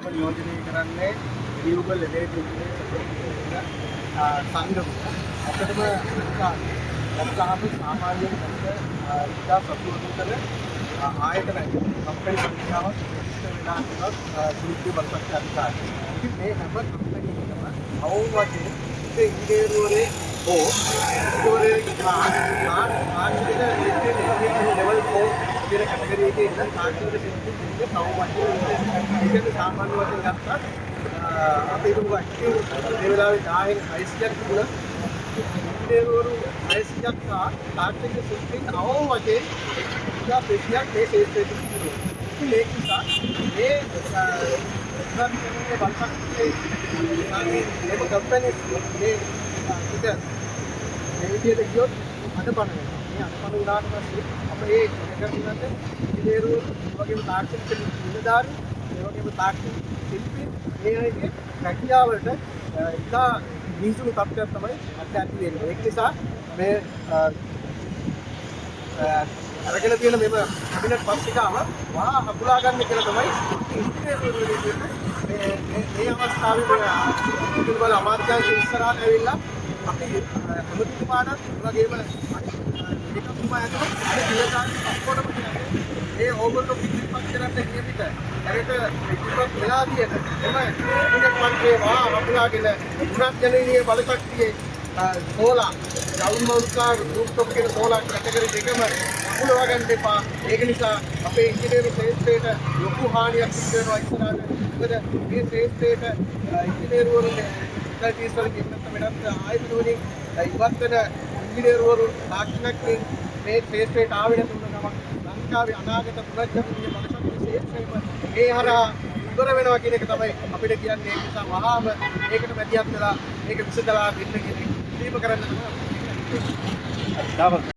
මම නියෝජනය කරන්නේ රියුබල් එනර්ජි සංගම. අපිටම ලංකාව සාමාන්‍යයෙන් ඉතා සතුටුතර ආයතනයි. කම්පැනි සංඛ්‍යාවක් විශිෂ්ට වෙලා තිබුණා සුළුපුරු බලපත්‍ර අධිකාරිය. ඉතින් මේ හැම කම්පැනියකටම අවුල් වශයෙන් ඉංජිනේරුවරේ හෝ ඉංජිනේරුවරේ ආර්ථික ලෙවල් 4 කියන කැටගරි එකේ ඉන්න ආර්ථික සිස්ටම් එකේ සමවදින සාමාන්‍ය වශයෙන් ගත්තා අපි හිතමු ඇක්ටිව් මේ වෙලාවේ 10න් 6ක් තිබුණා ඉංජිනේරුවරු 6ක් ආර්ථික සිස්ටම් අවුල් වශයෙන් ඉතා ප්‍රශ්නයක් මේ ශේෂ්ත්‍රයේ තිබුණා. ඉතින් ඒක නිසා මේ බලපත්‍රයේ මේක කම්පැනිස් මේ විදියට ගියොත් අඩපණ වෙනවා. මේ අඩපණ වුණාට පස්සේ අපේ නගරවලට ඉංජිනේරුවෝ වගේම තාක්ෂණික නිලධාරීන් ඒ වගේම තාක්ෂණික ශිල්පීන් මේ අයගේ රැකියාවලට ඉතා විහිසුණු තත්ත්වයක් තමයි අද ඇති වෙන්නේ. ඒක නිසා මේ අරගෙන තියෙන මෙම කැබිනට් පත්‍රිකාව වහා හකුලා ගන්න කියලා තමයි ඉංජිනේරුවෝ මේ අවස්ථාවේ ඉතිරිවල අමාත්‍යාංශ ඉස්සරහට ඇවිල්ලා අපි අමුතුමාණන් වගේම ඒකතුමා ඇතුළු නිලධාරීන් ඔක්කොටම මේ ඕගොල්ලෝ පිටිපත් කරන්න කියපිට ඒකට පිටිපත් වෙලා තියෙන එම කැබිනට් මන්ත්‍රී වහා හකුලාගෙන උණක් ජනනීය බලශක්තියේ සෝලා ජවුන් මෞලිකා රූප්ටොප් කියන සෝලා කැටගරි දෙකම අකුලවා ගන්න එපා. ඒක නිසා අපේ ඉංජිනේරු ශාස්ත්‍රයට ලොකු හානියක් සිදු වෙනවා ඉස්සරහට. මොකද මේ ශාස්ත්‍රයට ඉංජිනේරුවරු ෆැකල්ටිස් වලින් වෙනත් ආයතන වලින් ඉවත් වෙන ඉංජිනේරුවරු තාක්ෂණිකයින් මේ ශාස්ත්‍රයට ආවෙ නැතුන ගමන් ලංකාවේ අනාගත පුනර්ජනනීය බලශක්ති ශාස්ත්‍රයම මේ හරහා ඉවර වෙනවා කියන එක තමයි අපිට කියන්නේ. ඒ නිසා වහාම මේකට මැදිහත් වෙලා මේක විසඳලා දෙන්න කියන එක ඉල්ලීම කරන්න තමයි.